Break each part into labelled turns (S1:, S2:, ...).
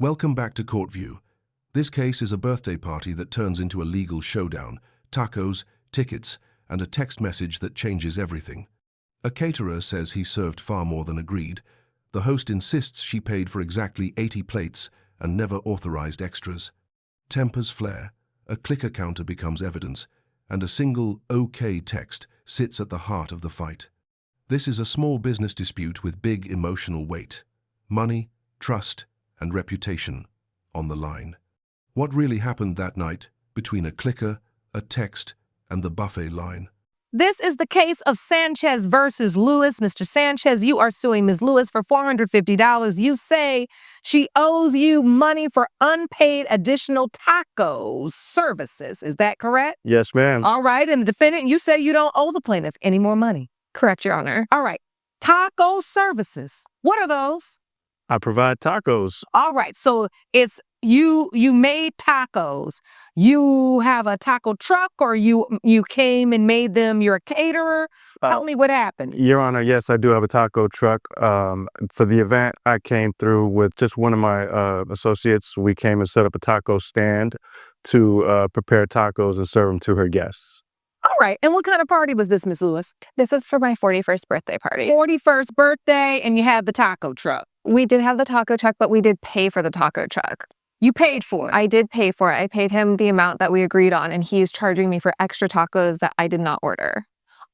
S1: Welcome back to Court View. This case is a birthday party that turns into a legal showdown, tacos, tickets, and a text message that changes everything. A caterer says he served far more than agreed. The host insists she paid for exactly 80 plates and never authorized extras. Tempers flare, a clicker counter becomes evidence, and a single OK text sits at the heart of the fight. This is a small business dispute with big emotional weight. Money, trust, and reputation on the line. What really happened that night between a clicker, a text, and the buffet line?
S2: This is the case of Sanchez versus Lewis. Mr. Sanchez, you are suing Ms. Lewis for $450. You say she owes you money for unpaid additional tacos services. Is that correct?
S3: Yes, ma'am.
S2: All right. And the defendant, you say you don't owe the plaintiff any more money.
S4: Correct, Your Honor.
S2: All right. Taco services. What are those?
S3: I provide tacos.
S2: All right. So it's you made tacos. You have a taco truck, or you came and made them. You're a caterer. Tell me what happened.
S3: Your Honor, yes, I do have a taco truck. For the event, I came through with just one of my associates. We came and set up a taco stand to prepare tacos and serve them to her guests.
S2: All right. And what kind of party was this, Miss Lewis?
S4: This was for my 41st birthday party.
S2: 41st birthday, and you had the taco truck.
S4: We did have the taco truck, but we did pay for the taco truck.
S2: You paid for it?
S4: I did pay for it. I paid him the amount that we agreed on, and he's charging me for extra tacos that I did not order.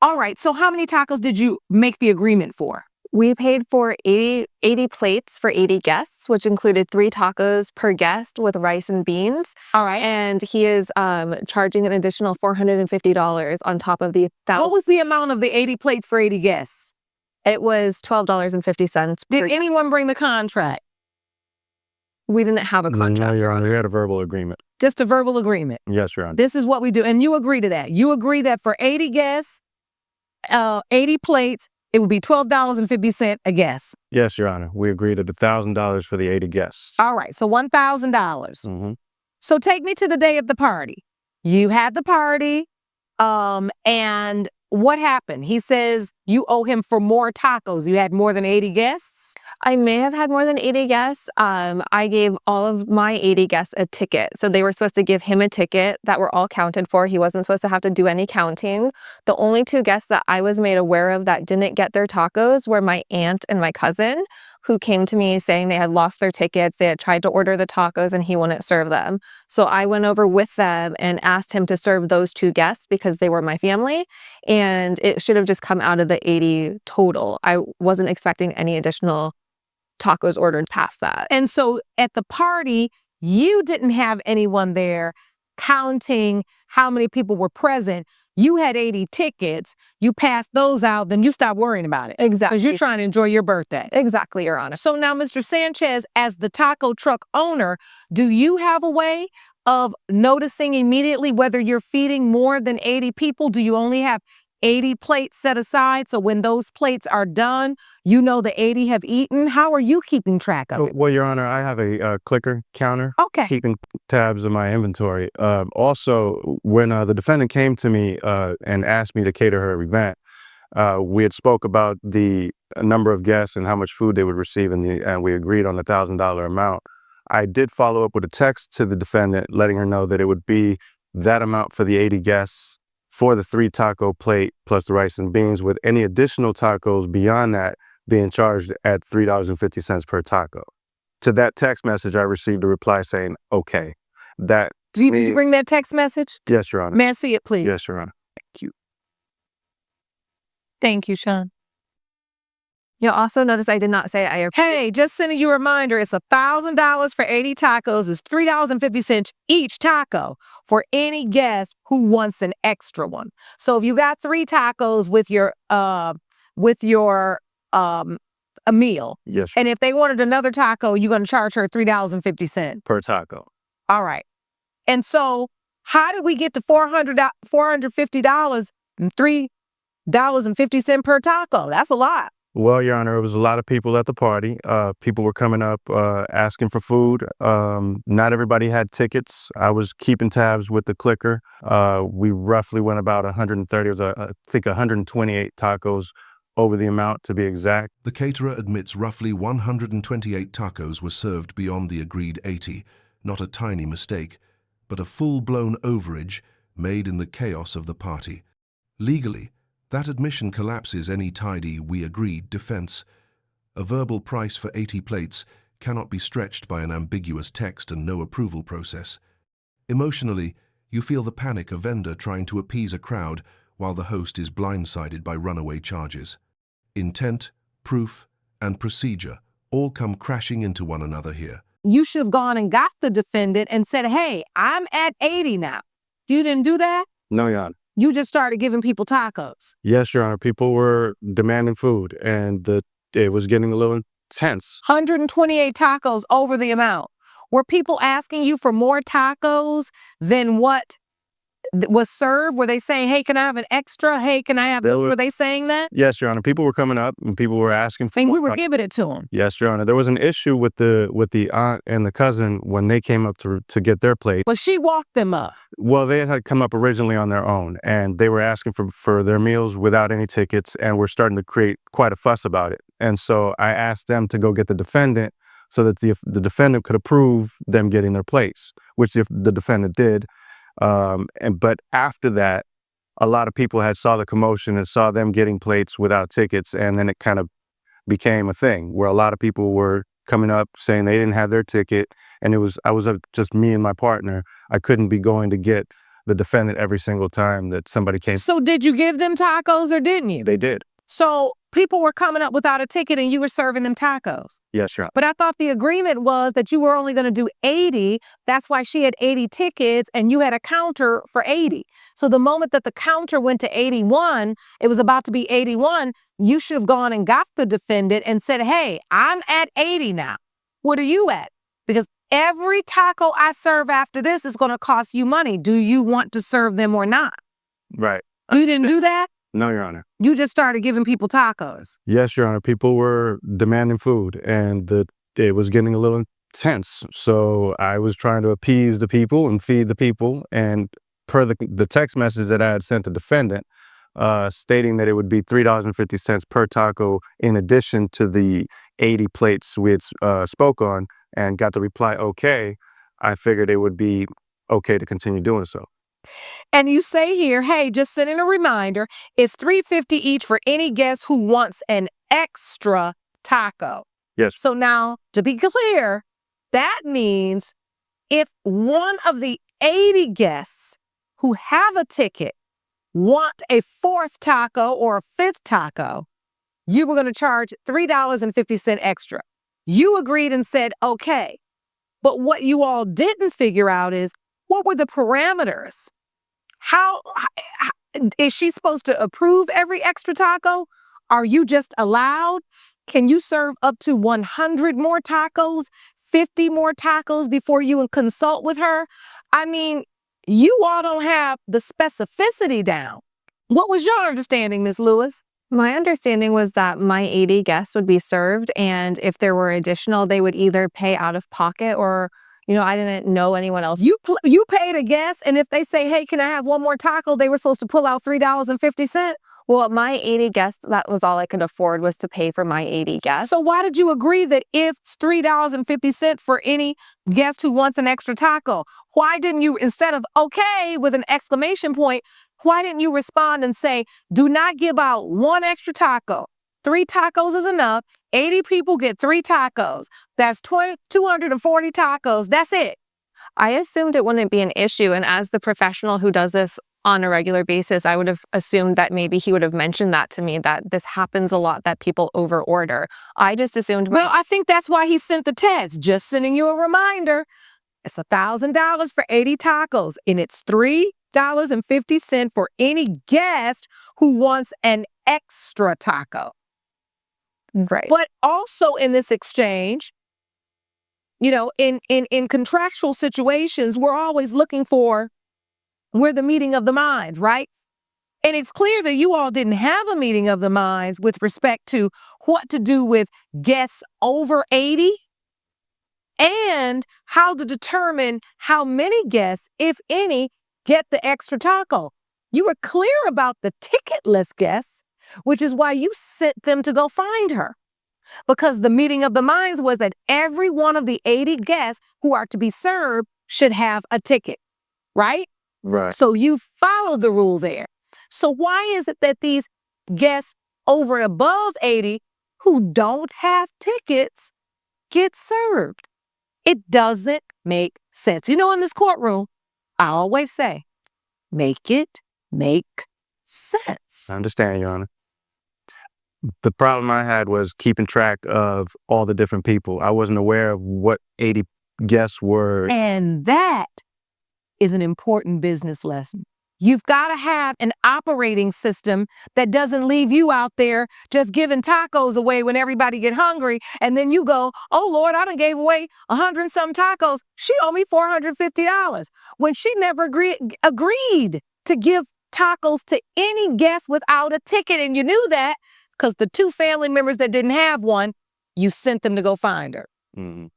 S2: All right. So how many tacos did you make the agreement for?
S4: We paid for 80 plates for 80 guests, which included 3 tacos per guest with rice and beans.
S2: All right.
S4: And he is charging an additional $450 on top of the $1,000.
S2: What was the amount of the 80 plates for 80 guests?
S4: It was $12.50.
S2: Did anyone bring the contract?
S4: We didn't have a contract.
S3: No, Your Honor, we had a verbal agreement.
S2: Just a verbal agreement?
S3: Yes, Your Honor.
S2: This is what we do. And you agree to that? You agree that for 80 guests, 80 plates, it would be $12.50 a guest?
S3: Yes, Your Honor. We agreed at $1,000 for the 80 guests.
S2: All right. So $1,000.
S3: Mm-hmm.
S2: So take me to the day of the party. You had the party, and what happened? He says you owe him for more tacos. You had more than 80 guests?
S4: I may have had more than 80 guests. I gave all of my 80 guests a ticket. So they were supposed to give him a ticket that were all counted for. He wasn't supposed to have to do any counting. The only 2 guests that I was made aware of that didn't get their tacos were my aunt and my cousin, who came to me saying they had lost their tickets. They had tried to order the tacos and he wouldn't serve them. So I went over with them and asked him to serve those 2 guests because they were my family. And it should have just come out of the 80 total. I wasn't expecting any additional tacos ordered past that.
S2: And so at the party, you didn't have anyone there counting how many people were present. You had 80 tickets. You passed those out, then you stopped worrying about it.
S4: Exactly.
S2: Because you're trying to enjoy your birthday.
S4: Exactly, Your Honor.
S2: So now, Mr. Sanchez, as the taco truck owner, do you have a way of noticing immediately whether you're feeding more than 80 people? Do you only have 80 plates set aside? So when those plates are done, you know the 80 have eaten? How are you keeping track of it?
S3: Well, Your Honor, I have a clicker counter.
S2: Okay.
S3: Keeping tabs of my inventory. Also, when the defendant came to me and asked me to cater her event, we had spoke about the number of guests and how much food they would receive, and we agreed on the $1,000 amount. I did follow up with a text to the defendant letting her know that it would be that amount for the 80 guests for the 3 taco plate plus the rice and beans, with any additional tacos beyond that being charged at $3.50 per taco. To that text message, I received a reply saying, okay. Did
S2: you bring that text message?
S3: Yes, Your Honor.
S2: May I see it, please?
S3: Yes, Your Honor.
S2: Thank you. Thank you, Sean.
S4: You'll also notice I did not say
S2: Hey, just sending you a reminder. It's $1,000 for 80 tacos. It's $3.50 each taco for any guest who wants an extra one. So if you got 3 tacos with your a meal,
S3: yes,
S2: and if they wanted another taco, you're going to charge her $3.50
S3: per taco.
S2: All right. And so how did we get to $450 and $3.50 per taco? That's a lot.
S3: Well, Your Honor, it was a lot of people at the party. People were coming up asking for food. Not everybody had tickets. I was keeping tabs with the clicker. We roughly went about 130, I think 128 tacos over the amount to be exact.
S1: The caterer admits roughly 128 tacos were served beyond the agreed 80, not a tiny mistake, but a full-blown overage made in the chaos of the party. Legally, that admission collapses any tidy "we agreed" defense. A verbal price for 80 plates cannot be stretched by an ambiguous text and no approval process. Emotionally, you feel the panic of vendor trying to appease a crowd while the host is blindsided by runaway charges. Intent, proof, and procedure all come crashing into one another here.
S2: You should have gone and got the defendant and said, hey, I'm at 80 now. You didn't do that?
S3: No, Your Honor.
S2: You just started giving people tacos.
S3: Yes, Your Honor. People were demanding food, and it was getting a little intense.
S2: 128 tacos over the amount. Were people asking you for more tacos than what was served? Were they saying, hey, can I have an extra? Hey, can I have... Were they saying that?
S3: Yes, Your Honor. People were coming up and people were asking for...
S2: And we were giving it to them.
S3: Yes, Your Honor. There was an issue with the aunt and the cousin when they came up to get their plate.
S2: But she walked them up.
S3: Well, they had come up originally on their own, and they were asking for their meals without any tickets, and we're starting to create quite a fuss about it. And so I asked them to go get the defendant so that the defendant could approve them getting their plates, which the defendant did. But after that, a lot of people had saw the commotion and saw them getting plates without tickets, and then it kind of became a thing where a lot of people were coming up saying they didn't have their ticket, and I was just me and my partner. I couldn't be going to get the defendant every single time that somebody came.
S2: So did you give them tacos or didn't you?
S3: They did.
S2: So people were coming up without a ticket and you were serving them tacos.
S3: Yes, sure.
S2: But I thought the agreement was that you were only going to do 80. That's why she had 80 tickets and you had a counter for 80. So the moment that the counter went to 81, it was about to be 81, you should have gone and got the defendant and said, hey, I'm at 80 now. What are you at? Because every taco I serve after this is going to cost you money. Do you want to serve them or not?
S3: Right.
S2: You didn't do that?
S3: No, Your Honor.
S2: You just started giving people tacos.
S3: Yes, Your Honor. People were demanding food, and it was getting a little intense. So I was trying to appease the people and feed the people. And per the text message that I had sent the defendant, stating that it would be $3.50 per taco in addition to the 80 plates we had spoke on, and got the reply, okay, I figured it would be okay to continue doing so.
S2: And you say here, hey, just sending a reminder, it's $3.50 each for any guest who wants an extra taco.
S3: Yes.
S2: So now, to be clear, that means if one of the 80 guests who have a ticket want a fourth taco or a fifth taco, you were going to charge $3.50 extra. You agreed and said, okay. But what you all didn't figure out is, what were the parameters? How is she supposed to approve every extra taco? Are you just allowed? Can you serve up to 100 more tacos, 50 more tacos before you consult with her? I mean, you all don't have the specificity down. What was your understanding, Ms. Lewis?
S4: My understanding was that my 80 guests would be served, and if there were additional, they would either pay out of pocket or, I didn't know anyone else.
S2: You paid a guest, and if they say, hey, can I have one more taco, they were supposed to pull out $3.50?
S4: Well, my 80 guests, that was all I could afford, was to pay for my 80 guests.
S2: So why did you agree that if it's $3.50 for any guest who wants an extra taco? Why didn't you, instead of okay with an exclamation point, why didn't you respond and say, do not give out one extra taco? 3 tacos is enough. 80 people get 3 tacos. That's 240 tacos. That's it.
S4: I assumed it wouldn't be an issue. And as the professional who does this on a regular basis, I would have assumed that maybe he would have mentioned that to me, that this happens a lot, that people overorder. I just assumed...
S2: Well, I think that's why he sent the text, just sending you a reminder. It's $1,000 for 80 tacos, and it's $3.50 for any guest who wants an extra taco.
S4: Right.
S2: But also in this exchange, in contractual situations, we're always looking for where the meeting of the minds, right? And it's clear that you all didn't have a meeting of the minds with respect to what to do with guests over 80 and how to determine how many guests, if any, get the extra taco. You were clear about the ticketless guests, which is why you sent them to go find her. Because the meeting of the minds was that every one of the 80 guests who are to be served should have a ticket, right?
S3: Right.
S2: So you followed the rule there. So why is it that these guests over and above 80 who don't have tickets get served? It doesn't make sense. You know, in this courtroom, I always say, make it make sense.
S3: I understand, Your Honor. The problem I had was keeping track of all the different people. I wasn't aware of what 80 guests were.
S2: And that is an important business lesson. You've got to have an operating system that doesn't leave you out there just giving tacos away when everybody get hungry. And then you go, oh, Lord, I done gave away 100 and some tacos. She owed me $450 when she never agreed to give tacos to any guest without a ticket. And you knew that because the 2 family members that didn't have one, you sent them to go find her.
S3: Mhm.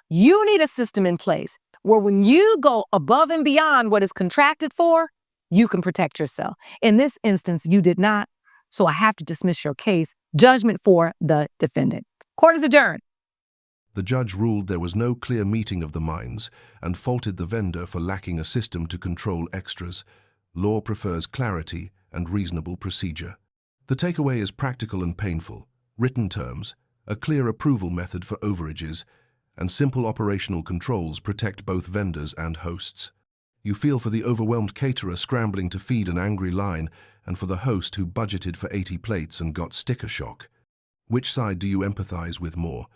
S2: You need a system in place where when you go above and beyond what is contracted for, you can protect yourself. In this instance, you did not. So I have to dismiss your case. Judgment for the defendant. Court is adjourned.
S1: The judge ruled there was no clear meeting of the minds and faulted the vendor for lacking a system to control extras. Law prefers clarity and reasonable procedure. The takeaway is practical and painful, written terms, a clear approval method for overages, and simple operational controls protect both vendors and hosts. You feel for the overwhelmed caterer scrambling to feed an angry line and for the host who budgeted for 80 plates and got sticker shock. Which side do you empathize with more?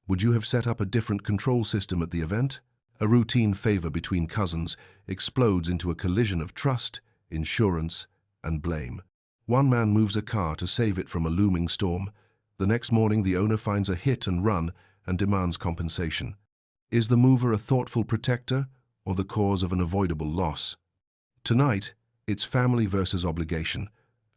S1: Would you have set up a different control system at the event? A routine favor between cousins explodes into a collision of trust, insurance, and blame. One man moves a car to save it from a looming storm. The next morning, the owner finds a hit and run and demands compensation. Is the mover a thoughtful protector or the cause of an avoidable loss? Tonight, it's family versus obligation,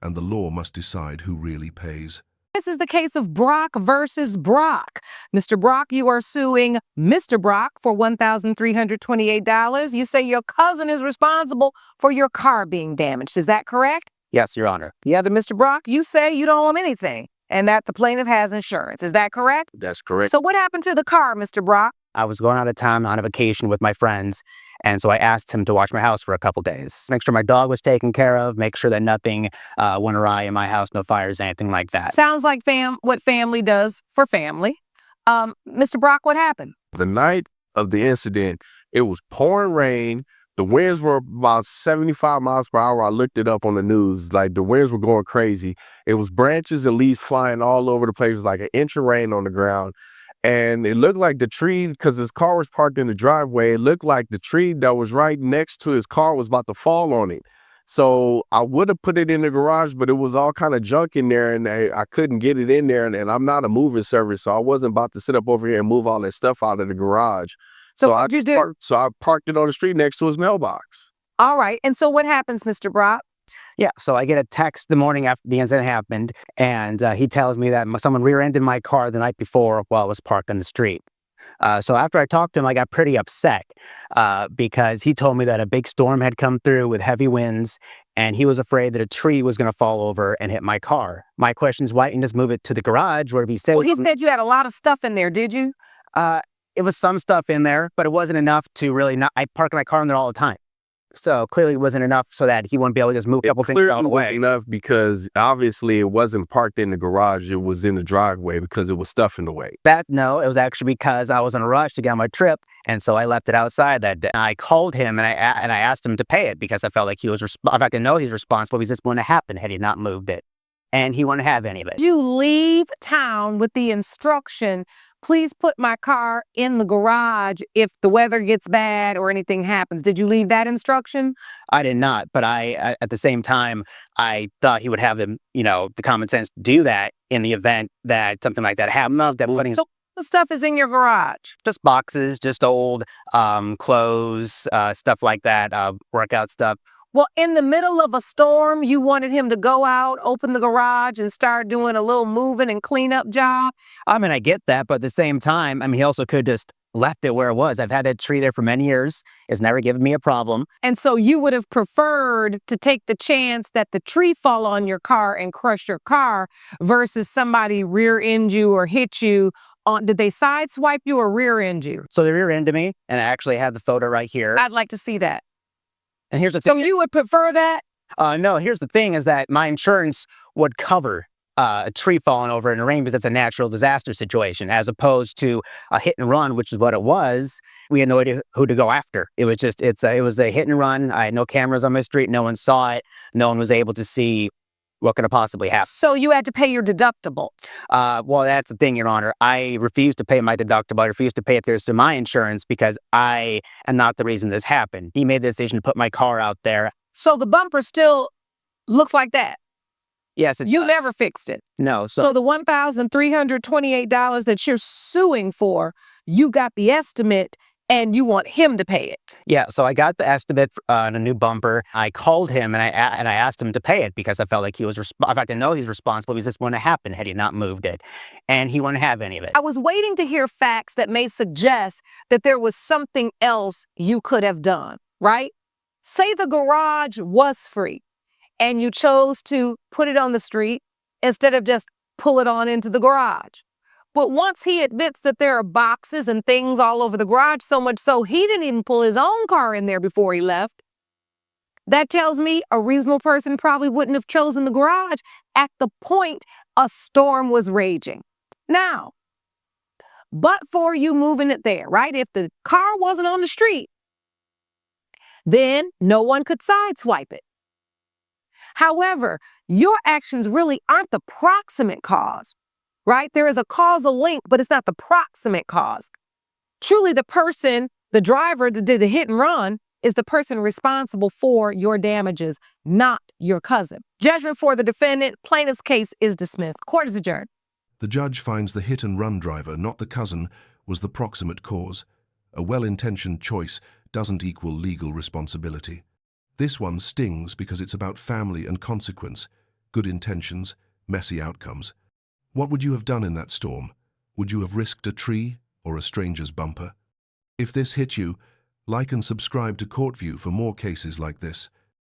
S1: and the law must decide who really pays.
S2: This is the case of Brock versus Brock. Mr. Brock, you are suing Mr. Brock for $1,328. You say your cousin is responsible for your car being damaged. Is that correct?
S5: Yes, Your Honor.
S2: The other Mr. Brock, you say you don't owe him anything and that the plaintiff has insurance. Is that correct?
S3: That's correct.
S2: So what happened to the car, Mr. Brock?
S5: I was going out of town on a vacation with my friends, and so I asked him to watch my house for a couple days. Make sure my dog was taken care of, make sure that nothing went awry in my house, no fires, anything like that.
S2: Sounds like what family does for family. Mr. Brock, what happened?
S6: The night of the incident, it was pouring rain. The winds were about 75 miles per hour. I looked it up on the news. Like, the winds were going crazy. It was branches and leaves flying all over the place. It was like an inch of rain on the ground. And it looked like the tree, because his car was parked in the driveway, it looked like the tree that was right next to his car was about to fall on it. So I would have put it in the garage, but it was all kind of junk in there, and I couldn't get it in there. And I'm not a moving service, so I wasn't about to sit up over here and move all that stuff out of the garage.
S2: So what did you do?
S6: I parked it on the street next to his mailbox.
S2: All right. And so what happens, Mr. Brock?
S5: Yeah, so I get a text the morning after the incident happened, and he tells me that someone rear-ended my car the night before while it was parked on the street. So after I talked to him, I got pretty upset because he told me that a big storm had come through with heavy winds, and he was afraid that a tree was going to fall over and hit my car. My question is, why didn't you just move it to the garage where it'd be safe?
S2: Well, he said you had a lot of stuff in there, did you?
S5: It was some stuff in there, but it wasn't enough to really not. I park my car in there all the time. So clearly it wasn't enough so that he wouldn't be able to just move a couple things out of the way.
S6: Enough because obviously it wasn't parked in the garage. It was in the driveway because it was stuff in the way.
S5: No, it was actually because I was in a rush to get on my trip, and so I left it outside that day. I called him and I asked him to pay it because I felt like he was if I could know he's responsible because this wouldn't have happened had he not moved it, and he wouldn't have any of it.
S2: You leave town with the instruction, please put my car in the garage if the weather gets bad or anything happens. Did you leave that instruction?
S5: I did not, but at the same time, I thought he would have the common sense to do that in the event that something like that happened.
S2: So the stuff is in your garage?
S5: Just boxes, just old clothes, stuff like that, workout stuff.
S2: Well, in the middle of a storm, you wanted him to go out, open the garage, and start doing a little moving and cleanup job?
S5: I mean, I get that, but at the same time, I mean, he also could just left it where it was. I've had that tree there for many years. It's never given me a problem.
S2: And so you would have preferred to take the chance that the tree fall on your car and crush your car versus somebody rear end you or hit you. Did they sideswipe you or rear end you?
S5: So they rear ended me, and I actually have the photo right here.
S2: I'd like to see that.
S5: And here's the
S2: So
S5: thing.
S2: you would prefer that?
S5: No, here's the thing is that my insurance would cover a tree falling over in the rain because it's a natural disaster situation, as opposed to a hit and run, which is what it was. We had no idea who to go after. It was just, it was a hit and run. I had no cameras on my street. No one saw it. No one was able to see what could have possibly happened.
S2: So you had to pay your deductible.
S5: Well, that's the thing, Your Honor. I refused to pay my deductible. I refused to pay it to my insurance because I am not the reason this happened. He made the decision to put my car out there.
S2: So the bumper still looks like that.
S5: Yes, it
S2: You
S5: does.
S2: never fixed it.
S5: No.
S2: So the $1,328 that you're suing for, you got the estimate and you want him to pay it.
S5: Yeah, so I got the estimate on a new bumper. I called him and I asked him to pay it because I felt like he was, in fact, I know he's responsible because this wouldn't have happened had he not moved it. And he wouldn't have any of it.
S2: I was waiting to hear facts that may suggest that there was something else you could have done, right? Say the garage was free and you chose to put it on the street instead of just pull it on into the garage. But once he admits that there are boxes and things all over the garage, so much so he didn't even pull his own car in there before he left, that tells me a reasonable person probably wouldn't have chosen the garage at the point a storm was raging. Now, but for you moving it there, right? If the car wasn't on the street, then no one could sideswipe it. However, your actions really aren't the proximate cause, right? There is a causal link, but it's not the proximate cause. Truly, the person, the driver that did the hit and run, is the person responsible for your damages, not your cousin. Judgment for the defendant. Plaintiff's case is dismissed. Court is adjourned.
S1: The judge finds the hit-and-run driver, not the cousin, was the proximate cause. A well-intentioned choice doesn't equal legal responsibility. This one stings because it's about family and consequence, good intentions, messy outcomes. What would you have done in that storm? Would you have risked a tree or a stranger's bumper? If this hit you, like and subscribe to Courtview for more cases like this.